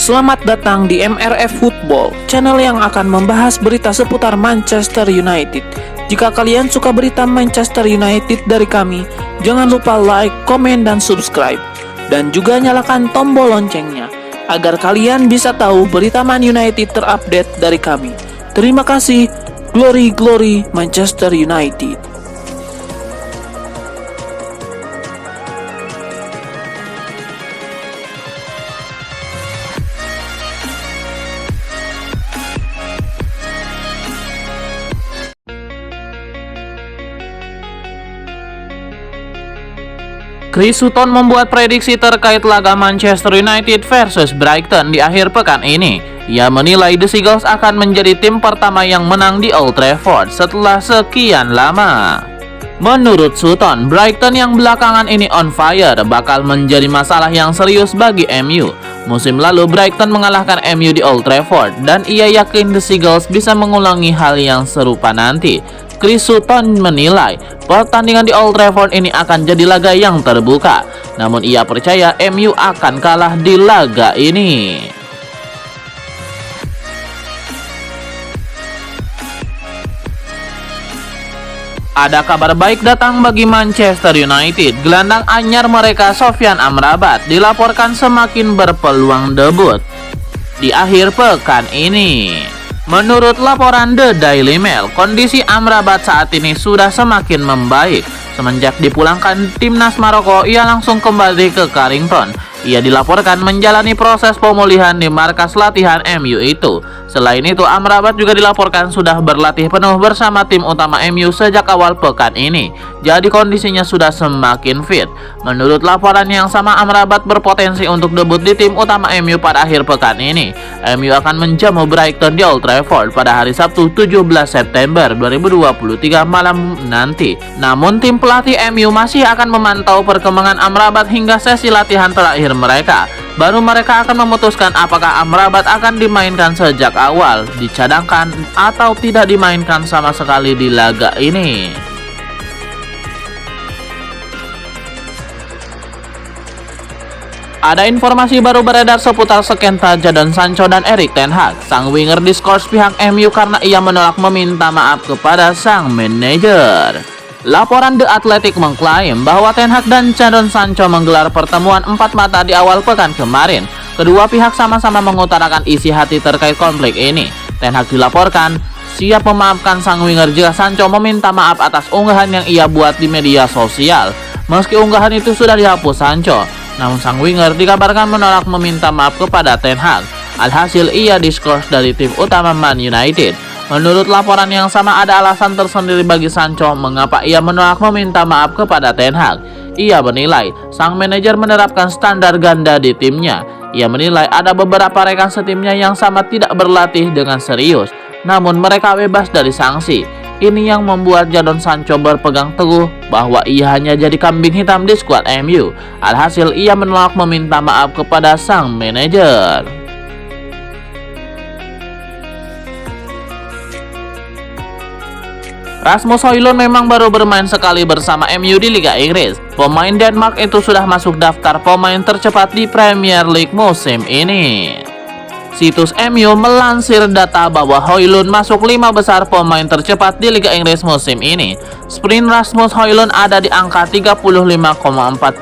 Selamat datang di MRF Football, channel yang akan membahas berita seputar Manchester United. Jika kalian suka berita Manchester United dari kami, jangan lupa like, komen, dan subscribe. Dan juga nyalakan tombol loncengnya, agar kalian bisa tahu berita Man United terupdate dari kami. Terima kasih, Glory Glory Manchester United. Chris Sutton membuat prediksi terkait laga Manchester United versus Brighton di akhir pekan ini. Ia menilai The Seagulls akan menjadi tim pertama yang menang di Old Trafford setelah sekian lama. Menurut Sutton, Brighton yang belakangan ini on fire bakal menjadi masalah yang serius bagi MU. Musim lalu Brighton mengalahkan MU di Old Trafford dan ia yakin The Seagulls bisa mengulangi hal yang serupa nanti. Chris Sutton menilai pertandingan di Old Trafford ini akan jadi laga yang terbuka. Namun ia percaya MU akan kalah di laga ini. Ada kabar baik datang bagi Manchester United. Gelandang anyar mereka Sofyan Amrabat dilaporkan semakin berpeluang debut di akhir pekan ini. Menurut laporan The Daily Mail, kondisi Amrabat saat ini sudah semakin membaik. Semenjak dipulangkan timnas Maroko, ia langsung kembali ke Carrington. Ia dilaporkan menjalani proses pemulihan di markas latihan MU itu. Selain itu, Amrabat juga dilaporkan sudah berlatih penuh bersama tim utama MU sejak awal pekan ini. Jadi kondisinya sudah semakin fit. Menurut laporan yang sama, Amrabat berpotensi untuk debut di tim utama MU pada akhir pekan ini. MU akan menjamu Brighton di Old Trafford pada hari Sabtu 17 September 2023 malam nanti. Namun tim pelatih MU masih akan memantau perkembangan Amrabat hingga sesi latihan terakhir mereka. Baru mereka akan memutuskan apakah Amrabat akan dimainkan sejak awal, dicadangkan, atau tidak dimainkan sama sekali di laga ini. Ada informasi baru beredar seputar skandal Jadon Sancho dan Erik ten Hag. Sang winger diskors pihak MU karena ia menolak meminta maaf kepada sang manajer. Laporan The Athletic mengklaim bahwa Ten Hag dan Jadon Sancho menggelar pertemuan empat mata di awal pekan kemarin. Kedua pihak sama-sama mengutarakan isi hati terkait konflik ini. Ten Hag dilaporkan siap memaafkan sang winger jika Sancho meminta maaf atas unggahan yang ia buat di media sosial. Meski unggahan itu sudah dihapus Sancho, namun sang winger dikabarkan menolak meminta maaf kepada Ten Hag. Alhasil ia diskors dari tim utama Man United. Menurut laporan yang sama, ada alasan tersendiri bagi Sancho mengapa ia menolak meminta maaf kepada Ten Hag. Ia menilai sang manajer menerapkan standar ganda di timnya. Ia menilai ada beberapa rekan setimnya yang sama tidak berlatih dengan serius, namun mereka bebas dari sanksi. Ini yang membuat Jadon Sancho berpegang teguh bahwa ia hanya jadi kambing hitam di skuad MU. Alhasil ia menolak meminta maaf kepada sang manajer. Rasmus Højlund memang baru bermain sekali bersama MU di Liga Inggris. Pemain Denmark itu sudah masuk daftar pemain tercepat di Premier League musim ini. Situs MU melansir data bahwa Højlund masuk 5 besar pemain tercepat di Liga Inggris musim ini. Sprint Rasmus Højlund ada di angka 35,45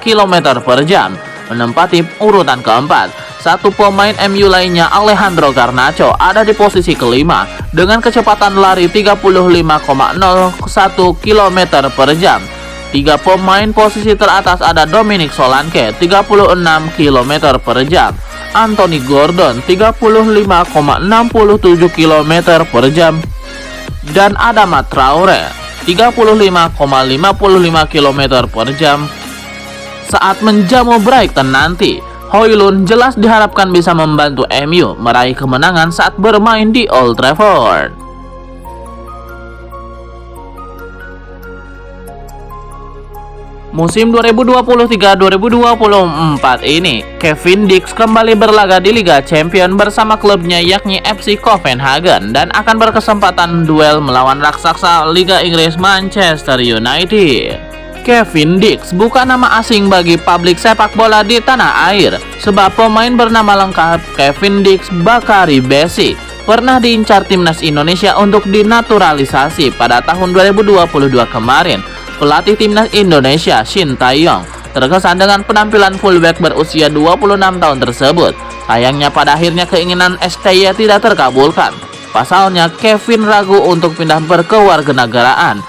km per jam, menempati urutan keempat. Satu pemain MU lainnya, Alejandro Garnacho, ada di posisi kelima dengan kecepatan lari 35,01 km per jam. Tiga pemain posisi teratas ada Dominic Solanke 36 km per jam, Anthony Gordon 35,67 km per jam, dan Adama Traore 35,55 km per jam. Saat menjamu Brighton nanti, Højlund jelas diharapkan bisa membantu MU meraih kemenangan saat bermain di Old Trafford. Musim 2023-2024 ini, Kevin Dix kembali berlaga di Liga Champions bersama klubnya yakni FC Copenhagen dan akan berkesempatan duel melawan raksasa Liga Inggris Manchester United. Kevin Dix bukan nama asing bagi publik sepak bola di tanah air, sebab pemain bernama lengkap Kevin Dix Bakary Besi pernah diincar timnas Indonesia untuk dinaturalisasi pada tahun 2022 kemarin. Pelatih timnas Indonesia Shin Tae-yong terkesan dengan penampilan fullback berusia 26 tahun tersebut. Sayangnya pada akhirnya keinginan STY tidak terkabulkan. Pasalnya Kevin ragu untuk pindah berkewarganegaraan.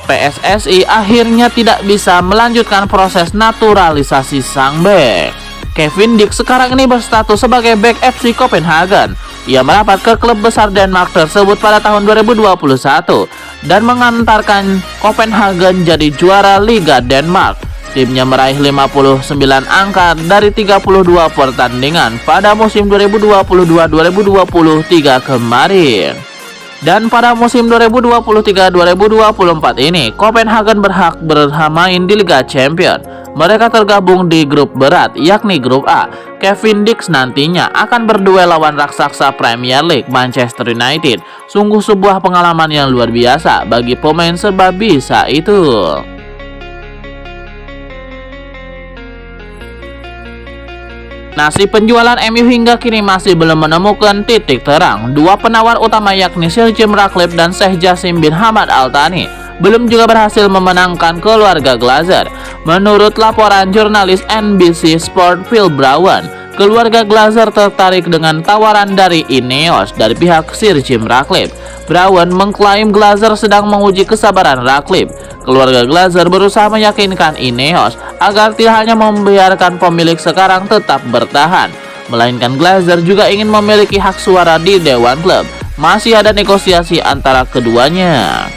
PSSI akhirnya tidak bisa melanjutkan proses naturalisasi sang bek. Kevin Dix sekarang ini berstatus sebagai bek FC Copenhagen. Ia merapat ke klub besar Denmark tersebut pada tahun 2021 dan mengantarkan Copenhagen jadi juara Liga Denmark. Timnya meraih 59 angka dari 32 pertandingan pada musim 2022-2023 kemarin. Dan pada musim 2023-2024 ini, Copenhagen berhak bermain di Liga Champions. Mereka tergabung di grup berat, yakni grup A. Kevin Dix nantinya akan berduel lawan raksasa Premier League Manchester United. Sungguh sebuah pengalaman yang luar biasa bagi pemain serba bisa itu. Nasib penjualan MU hingga kini masih belum menemukan titik terang. Dua penawar utama yakni Sir Jim Ratcliffe dan Sheikh Jassim bin Hamad Al Thani belum juga berhasil memenangkan keluarga Glazer. Menurut laporan jurnalis NBC Sport Phil Brown, keluarga Glazer tertarik dengan tawaran dari Ineos dari pihak Sir Jim Ratcliffe. Brown mengklaim Glazer sedang menguji kesabaran Ratcliffe. Keluarga Glazer berusaha meyakinkan Ineos agar tidak hanya membiarkan pemilik sekarang tetap bertahan, melainkan Glazer juga ingin memiliki hak suara di Dewan Klub. Masih ada negosiasi antara keduanya.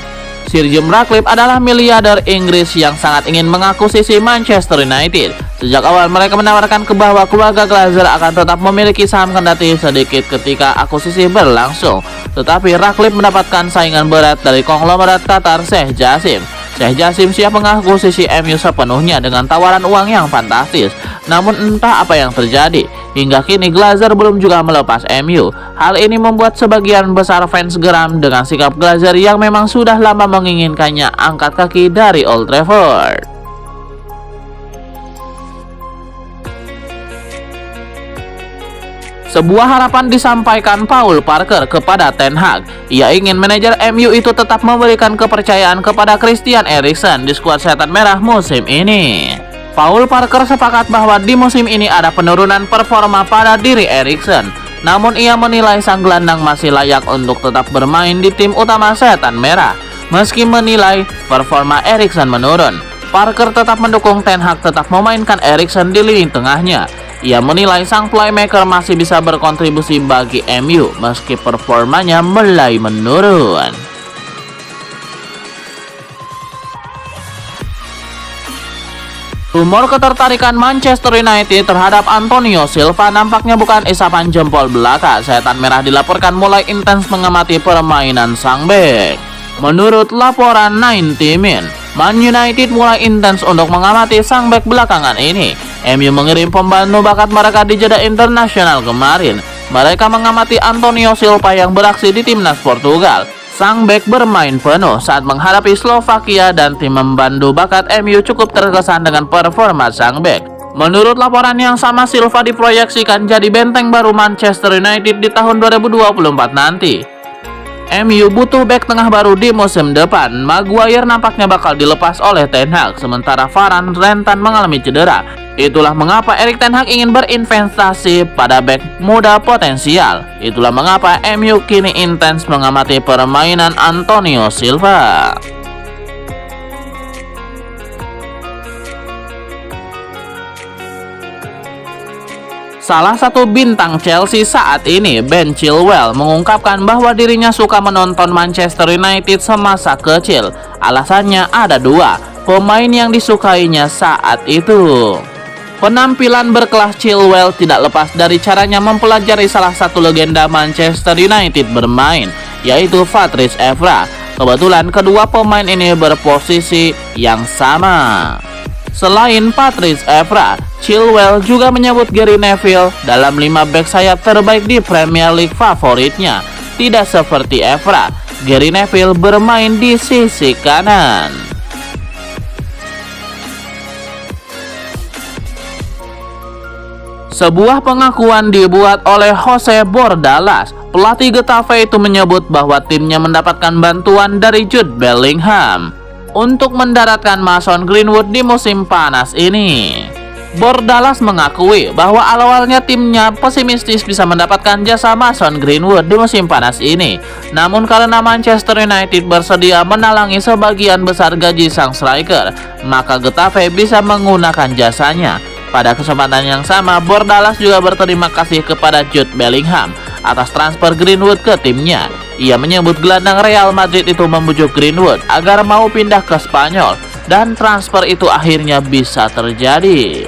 Sir Jim Ratcliffe adalah miliarder Inggris yang sangat ingin mengakuisisi Manchester United. Sejak awal mereka menawarkan bahwa keluarga Glazer akan tetap memiliki saham kendati sedikit ketika akuisisi berlangsung. Tetapi Ratcliffe mendapatkan saingan berat dari konglomerat Tatar Sheikh Jassim. Sheikh Jassim siap mengakuisisi MU sepenuhnya dengan tawaran uang yang fantastis. Namun entah apa yang terjadi, hingga kini Glazer belum juga melepas MU. Hal ini membuat sebagian besar fans geram dengan sikap Glazer yang memang sudah lama menginginkannya angkat kaki dari Old Trafford. Sebuah harapan disampaikan Paul Parker kepada Ten Hag. Ia ingin manajer MU itu tetap memberikan kepercayaan kepada Christian Eriksen di skuad Setan Merah musim ini. Paul Parker sepakat bahwa di musim ini ada penurunan performa pada diri Eriksen. Namun ia menilai sang gelandang masih layak untuk tetap bermain di tim utama Setan Merah. Meski menilai performa Eriksen menurun, Parker tetap mendukung Ten Hag tetap memainkan Eriksen di lini tengahnya. Ia menilai sang playmaker masih bisa berkontribusi bagi MU meski performanya mulai menurun. Rumor ketertarikan Manchester United terhadap Antonio Silva nampaknya bukan isapan jempol belaka. Setan Merah dilaporkan mulai intens mengamati permainan sang bek. Menurut laporan 90 Min, Man United mulai intens untuk mengamati sang bek belakangan ini. MU mengirim pembantu bakat mereka di jeda internasional kemarin. Mereka mengamati Antonio Silva yang beraksi di timnas Portugal. Sang bek bermain penuh saat menghadapi Slovakia dan tim membantu bakat MU cukup terkesan dengan performa sang bek. Menurut laporan yang sama, Silva diproyeksikan jadi benteng baru Manchester United di tahun 2024 nanti. MU butuh bek tengah baru di musim depan. Maguire nampaknya bakal dilepas oleh Ten Hag, sementara Varane rentan mengalami cedera. Itulah mengapa Erik ten Hag ingin berinvestasi pada bek muda potensial. Itulah mengapa MU kini intens mengamati permainan Antonio Silva. Salah satu bintang Chelsea saat ini, Ben Chilwell, mengungkapkan bahwa dirinya suka menonton Manchester United semasa kecil. Alasannya ada dua, pemain yang disukainya saat itu. Penampilan berkelas Chilwell tidak lepas dari caranya mempelajari salah satu legenda Manchester United bermain, yaitu Patrice Evra. Kebetulan kedua pemain ini berposisi yang sama. Selain Patrice Evra, Chilwell juga menyebut Gary Neville dalam 5 bek sayap terbaik di Premier League favoritnya. Tidak seperti Evra, Gary Neville bermain di sisi kanan. Sebuah pengakuan dibuat oleh Jose Bordalas. Pelatih Getafe itu menyebut bahwa timnya mendapatkan bantuan dari Jude Bellingham untuk mendaratkan Mason Greenwood di musim panas ini. Bordalas mengakui bahwa awalnya timnya pesimistis bisa mendapatkan jasa Mason Greenwood di musim panas ini. Namun karena Manchester United bersedia menalangi sebagian besar gaji sang striker, maka Getafe bisa menggunakan jasanya. Pada kesempatan yang sama, Bordalas juga berterima kasih kepada Jude Bellingham atas transfer Greenwood ke timnya. Ia menyebut gelandang Real Madrid itu membujuk Greenwood agar mau pindah ke Spanyol, dan transfer itu akhirnya bisa terjadi.